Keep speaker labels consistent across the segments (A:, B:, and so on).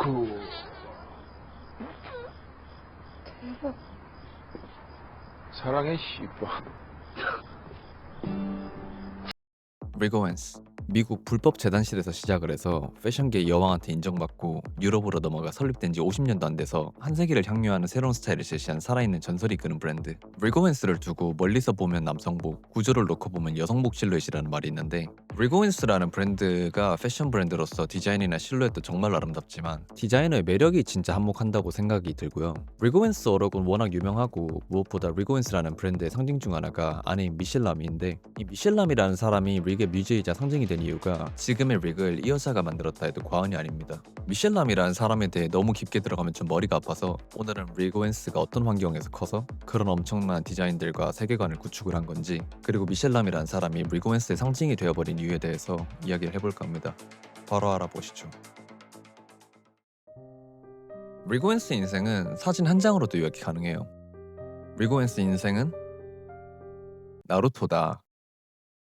A: 그 대박. 사랑해 씨발.
B: 리그 오웬스, 미국 불법 재단실에서 시작을 해서 패션계 여왕한테 인정받고 유럽으로 넘어가 설립된 지 50년도 안 돼서 한 세기를 향유하는 새로운 스타일을 제시한 살아있는 전설이 이끄는 브랜드. 리그 오웬스를 두고 멀리서 보면 남성복, 구조를 놓고 보면 여성복 실루엣이라는 말이 있는데, 리그 오웬스라는 브랜드가 패션 브랜드로서 디자인이나 실루엣도 정말 아름답지만 디자이너의 매력이 진짜 한몫한다고 생각이 들고요. 리그 오웬스 어록은 워낙 유명하고 무엇보다 리그 오웬스라는 브랜드의 상징 중 하나가 아내인 미셸 라미인데, 이 미셸 라미라는 사람이 릭의 뮤즈이자 상징이 된 이유가 지금의 릭을 이 여자가 만들었다 해도 과언이 아닙니다. 미셸 람이라는 사람에 대해 너무 깊게 들어가면 좀 머리가 아파서 오늘은 리그 오웬스가 어떤 환경에서 커서 그런 엄청난 디자인들과 세계관을 구축을 한 건지, 그리고 미셸 람이라는 사람이 리그 오웬스의 상징이 되어버린 이유에 대해서 이야기를 해볼까 합니다. 바로 알아보시죠. 리그 오웬스 인생은 사진 한 장으로도 요약이 가능해요. 리그 오웬스 인생은 나루토다.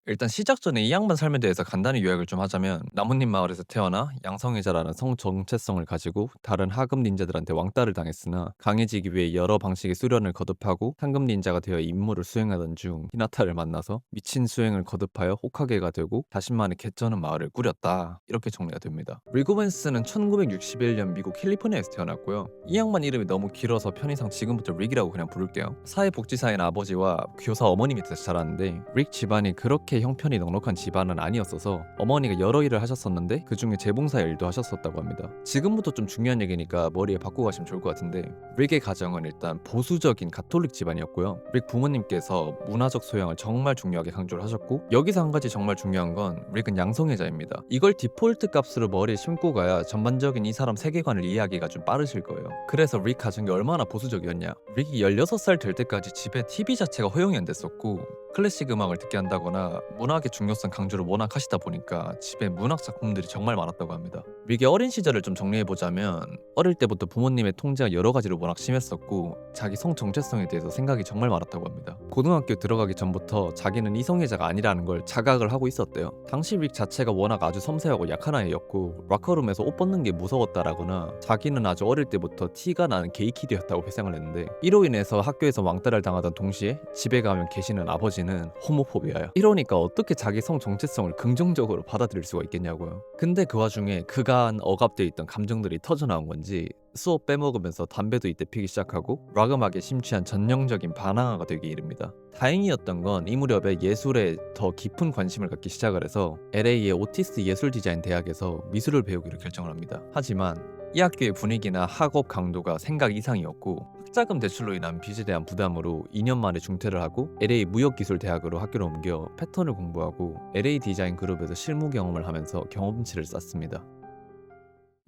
B: 일단 시작 전에 이 양반 삶에 대해서 간단히 요약을 좀 하자면, 나뭇잎 마을에서 태어나 양성애자라는 성 정체성을 가지고 다른 하급 닌자들한테 왕따를 당했으나 강해지기 위해 여러 방식의 수련을 거듭하고 상급 닌자가 되어 임무를 수행하던 중 히나타를 만나서 미친 수행을 거듭하여 호카게가 되고 자신만의 개쩌는 마을을 꾸렸다. 이렇게 정리가 됩니다. 리그 오웬스는 1961년 미국 캘리포니아에서 태어났고요. 이 양반 이름이 너무 길어서 편의상 지금부터 릭이라고 그냥 부를게요. 사회복지사인 아버지와 교사 어머니 밑에서 자랐는데, 릭 집안이 그렇게 형편이 넉넉한 집안은 아니었어서 어머니가 여러 일을 하셨었는데 그 중에 재봉사 일도 하셨었다고 합니다. 지금부터 좀 중요한 얘기니까 머리에 받고 가시면 좋을 것 같은데, 릭의 가정은 일단 보수적인 가톨릭 집안이었고요. 릭 부모님께서 문화적 소양을 정말 중요하게 강조를 하셨고, 여기서 한 가지 정말 중요한 건 릭은 양성애자입니다. 이걸 디폴트 값으로 머리에 심고 가야 전반적인 이 사람 세계관을 이해하기가 좀 빠르실 거예요. 그래서 릭 가정이 얼마나 보수적이었냐, 릭이 16살 될 때까지 집에 TV 자체가 허용이 안 됐었고, 클래식 음악을 듣게 한다거나 문학의 중요성 강조를 워낙 하시다 보니까 집에 문학 작품들이 정말 많았다고 합니다. 릭의 어린 시절을 좀 정리해보자면, 어릴 때부터 부모님의 통제가 여러 가지로 워낙 심했었고 자기 성 정체성에 대해서 생각이 정말 많았다고 합니다. 고등학교 들어가기 전부터 자기는 이성애자가 아니라는 걸 자각을 하고 있었대요. 당시 릭 자체가 워낙 아주 섬세하고 약한 아이였고 락커룸에서 옷 벗는 게 무서웠다라거나 자기는 아주 어릴 때부터 티가 나는 게이키드였다고 회상을 했는데, 이로 인해서 학교에서 왕따를 당하던 동시에 집에 가면 계시는 아버지는 호모포비아야. 이러니까 어떻게 자기 성 정체성을 긍정적으로 받아들일 수가 있겠냐고요. 근데 그 와중에 그간 억압되어 있던 감정들이 터져나온 건지 수업 빼먹으면서 담배도 이때 피기 시작하고 락 음악에 심취한 전형적인 반항아가 되기 이릅니다. 다행이었던 건 이 무렵에 예술에 더 깊은 관심을 갖기 시작을 해서 LA의 오티스 예술 디자인 대학에서 미술을 배우기로 결정을 합니다. 하지만 이 학교의 분위기나 학업 강도가 생각 이상이었고 학자금 대출로 인한 빚에 대한 부담으로 2년 만에 중퇴를 하고 LA 무역기술대학으로 학교를 옮겨 패턴을 공부하고 LA 디자인 그룹에서 실무 경험을 하면서 경험치를 쌓습니다.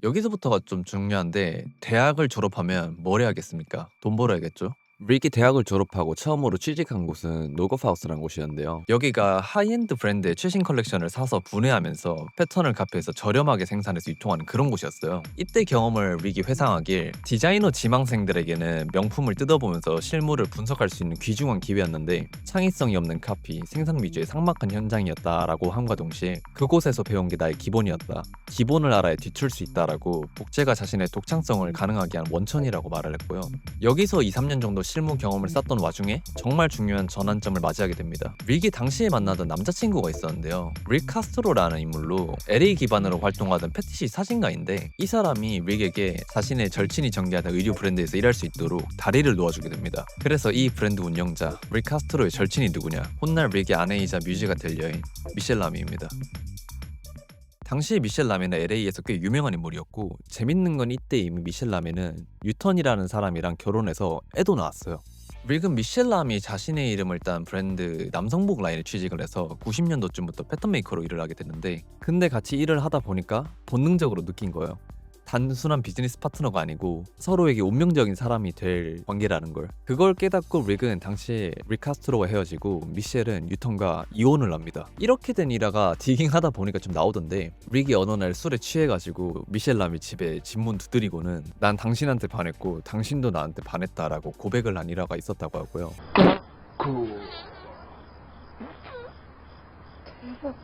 B: 여기서부터가 좀 중요한데, 대학을 졸업하면 뭘 해야겠습니까? 돈 벌어야겠죠? 릭이 대학을 졸업하고 처음으로 취직한 곳은 노거하우스라는 곳이었는데요. 여기가 하이엔드 브랜드의 최신 컬렉션을 사서 분해하면서 패턴을 카피해서 저렴하게 생산해서 유통하는 그런 곳이었어요. 이때 경험을 릭이 회상하길 디자이너 지망생들에게는 명품을 뜯어보면서 실물을 분석할 수 있는 귀중한 기회였는데, 창의성이 없는 카피, 생산 위주의 삭막한 현장이었다라고 함과 동시에 그곳에서 배운 게 나의 기본이었다. 기본을 알아야 뒤틀 수 있다라고 복제가 자신의 독창성을 가능하게 한 원천이라고 말을 했고요. 여기서 2, 3년 정도 실무 경험을 쌓던 와중에 정말 중요한 전환점을 맞이하게 됩니다. 릭이 당시에 만나던 남자친구가 있었는데요. 릭 카스트로라는 인물로 LA 기반으로 활동하던 패티시 사진가인데, 이 사람이 릭에게 자신의 절친이 전개하는 의류 브랜드에서 일할 수 있도록 다리를 놓아주게 됩니다. 그래서 이 브랜드 운영자 릭 카스트로의 절친이 누구냐, 훗날 릭의 아내이자 뮤즈가 될 여인 미셸 라미입니다. 당시 미셸 라미는 LA에서 꽤 유명한 인물이었고, 재밌는 건 이때 이미 미셸 라미는 뉴턴이라는 사람이랑 결혼해서 애도 낳았어요. 릭은 미셸 라미 자신의 이름을 딴 브랜드 남성복 라인에 취직을 해서 90년도쯤부터 패턴 메이커로 일을 하게 됐는데, 근데 같이 일을 하다 보니까 본능적으로 느낀 거예요. 단순한 비즈니스 파트너가 아니고 서로에게 운명적인 사람이 될 관계라는 걸. 그걸 깨닫고 릭은 당시 릭 카스트로와 헤어지고 미셸은 뉴턴과 이혼을 합니다. 이렇게 된 일화가 디깅하다 보니까 좀 나오던데, 릭이 어느 날 술에 취해가지고 미셸 람이 집에 집문 두드리고는 난 당신한테 반했고 당신도 나한테 반했다라고 고백을 한 일화가 있었다고 하고요.
A: 그 대박.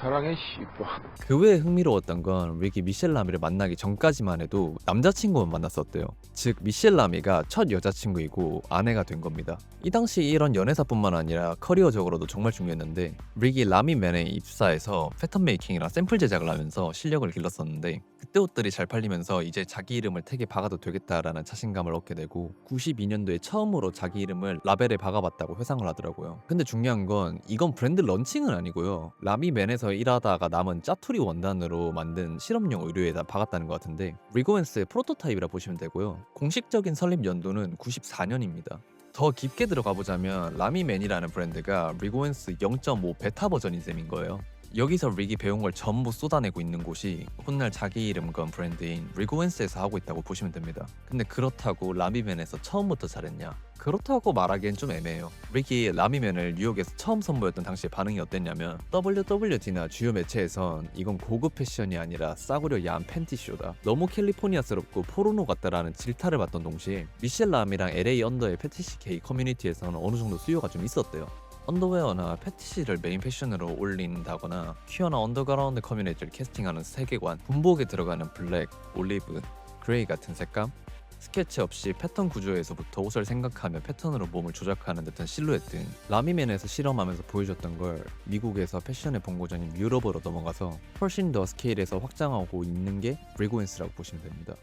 A: 사랑해 씨발.
B: 그 외에 흥미로웠던 건 릭이 미셸 라미를 만나기 전까지만 해도 남자친구만 만났었대요. 즉 미셸 라미가 첫 여자친구이고 아내가 된 겁니다. 이 당시 이런 연애사뿐만 아니라 커리어적으로도 정말 중요했는데 릭이 라미맨에 입사해서 패턴 메이킹이랑 샘플 제작을 하면서 실력을 길렀었는데 그때 옷들이 잘 팔리면서 이제 자기 이름을 택에 박아도 되겠다라는 자신감을 얻게 되고 92년도에 처음으로 자기 이름을 라벨에 박아봤다고 회상을 하더라고요. 근데 중요한 건 이건 브랜드 런칭은 아니고요. 라미맨에서 일하다가 남은 짜투리 원단으로 만든 실험용 의류에다 박았다는 것 같은데 리고엔스의 프로토타입이라 보시면 되고요. 공식적인 설립 연도는 94년입니다. 더 깊게 들어가 보자면 라미맨이라는 브랜드가 리고엔스 0.5 베타 버전인 셈인 거예요. 여기서 릭이 배운 걸 전부 쏟아내고 있는 곳이 훗날 자기 이름 건 브랜드인 리고엔스에서 하고 있다고 보시면 됩니다. 근데 그렇다고 라미맨에서 처음부터 잘했냐? 그렇다고 말하기엔 좀 애매해요. 릭이 라미맨을 뉴욕에서 처음 선보였던 당시의 반응이 어땠냐면 WWD나 주요 매체에선 이건 고급 패션이 아니라 싸구려 야한 팬티쇼다, 너무 캘리포니아스럽고 포르노 같다라는 질타를 받던 동시에 미셸 람이랑 LA 언더의 패티시 게이 커뮤니티에서는 어느 정도 수요가 좀 있었대요. 언더웨어나 패티시를 메인 패션으로 올린다거나 퀴어나 언더그라운드 커뮤니티를 캐스팅하는 세계관, 군복에 들어가는 블랙, 올리브, 그레이 같은 색감, 스케치 없이 패턴 구조에서부터 옷을 생각하며 패턴으로 몸을 조작하는 듯한 실루엣 등 라미맨에서 실험하면서 보여줬던 걸 미국에서 패션의 본고장인 유럽으로 넘어가서 훨씬 더 스케일에서 확장하고 있는 게 리고엔스라고 보시면 됩니다.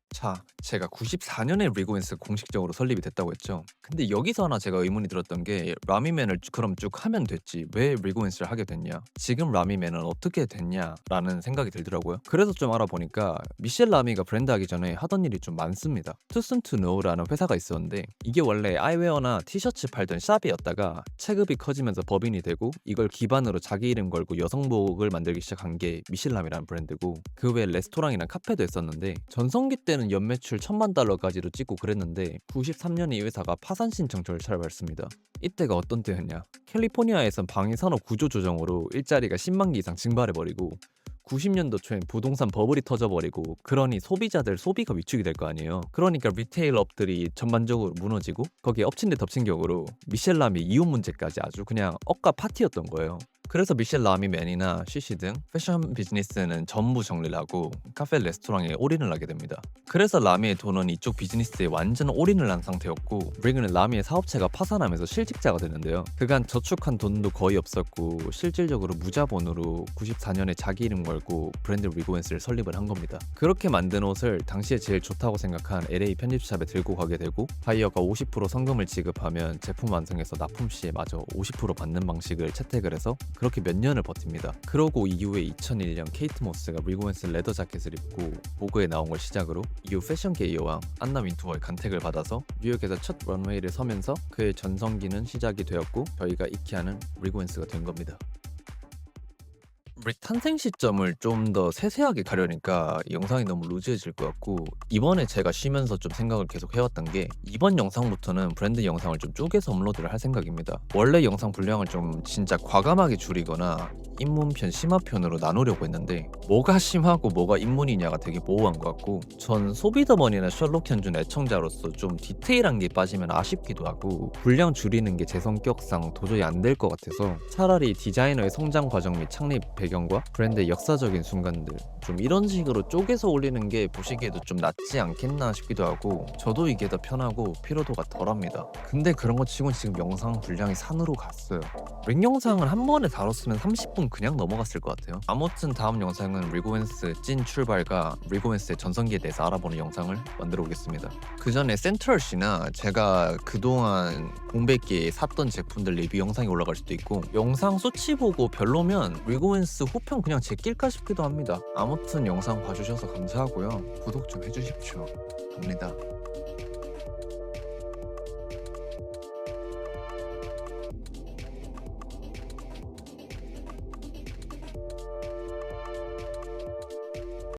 B: 자, 제가 94년에 리고엔스 공식적으로 설립이 됐다고 했죠. 근데 여기서 하나 제가 의문이 들었던 게 라미맨을 그럼 쭉 하면 됐지 왜 리고엔스를 하게 됐냐, 지금 라미맨은 어떻게 됐냐라는 생각이 들더라고요. 그래서 좀 알아보니까 미셸 라미가 브랜드 하기 전에 하던 일이 좀 많습니다. 투슨 투 노우라는 회사가 있었는데 이게 원래 아이웨어나 티셔츠 팔던 샵이었다가 체급이 커지면서 법인이 되고 이걸 기반으로 자기 이름 걸고 여성복을 만들기 시작한 게 미셸 라미라는 브랜드고, 그 외에 레스토랑이나 카페도 했었는데 전성기 때는 연매출 $10,000,000까지도 찍고 그랬는데 93년에 이 회사가 파산 신청 절차를 밟습니다. 이때가 어떤 때였냐? 캘리포니아에선 방위 산업 구조 조정으로 일자리가 10만 개 이상 증발해버리고 90년도 초엔 부동산 버블이 터져버리고, 그러니 소비자들 소비가 위축이 될 거 아니에요. 그러니까 리테일 업들이 전반적으로 무너지고 거기에 엎친 데 덮친 격으로 미셸 라미 이혼 문제까지 아주 그냥 억까 파티였던 거예요. 그래서 미셸 라미맨이나 쉬쉬 등 패션 비즈니스는 전부 정리를 하고 카페 레스토랑에 올인을 하게 됩니다. 그래서 라미의 돈은 이쪽 비즈니스에 완전 올인을 한 상태였고 릭은 라미의 사업체가 파산하면서 실직자가 되는데요. 그간 저축한 돈도 거의 없었고 실질적으로 무자본으로 94년에 자기 이름 걸고 브랜드 리고엔스를 설립을 한 겁니다. 그렇게 만든 옷을 당시에 제일 좋다고 생각한 LA 편집샵에 들고 가게 되고 바이어가 50% 성금을 지급하면 제품 완성해서 납품 시에 마저 50% 받는 방식을 채택을 해서 그렇게 몇 년을 버팁니다. 그러고 이후에 2001년 케이트 모스가 리고엔스 레더 자켓을 입고 보그에 나온 걸 시작으로 이후 패션계의 여왕 안나 윈투어의 간택을 받아서 뉴욕에서 첫 런웨이를 서면서 그의 전성기는 시작이 되었고 저희가 익히 아는 리고엔스가 된 겁니다. 릭 탄생 시점을 좀 더 세세하게 가려니까 이 영상이 너무 루즈해질 것 같고, 이번에 제가 쉬면서 좀 생각을 계속 해왔던 게 이번 영상부터는 브랜드 영상을 좀 쪼개서 업로드를 할 생각입니다. 원래 영상 분량을 좀 진짜 과감하게 줄이거나 입문편, 심화편으로 나누려고 했는데 뭐가 심하고 뭐가 입문이냐가 되게 모호한 것 같고, 전 소비더머니나 셜록 현준 애청자로서 좀 디테일한 게 빠지면 아쉽기도 하고 분량 줄이는 게 제 성격상 도저히 안 될 것 같아서 차라리 디자이너의 성장 과정 및 창립 배경과 브랜드의 역사적인 순간들 좀 이런 식으로 쪼개서 올리는 게 보시기에도 좀 낫지 않겠나 싶기도 하고, 저도 이게 더 편하고 피로도가 덜합니다. 근데 그런 거 치곤 지금 영상 분량이 산으로 갔어요. 릭 영상을 한 번에 다뤘으면 30분 그냥 넘어갔을 것 같아요. 아무튼 다음 영상은 리고엔스 찐 출발과 리고엔스의 전성기에 대해서 알아보는 영상을 만들어 오겠습니다. 그 전에 센트럴시나 제가 그동안 공백기에 샀던 제품들 리뷰 영상이 올라갈 수도 있고, 영상 수치 보고 별로면 리고엔스 후평 그냥 제낄까 싶기도 합니다. 아무튼 영상 봐주셔서 감사하고요. 구독 좀 해주십시오. 갑니다.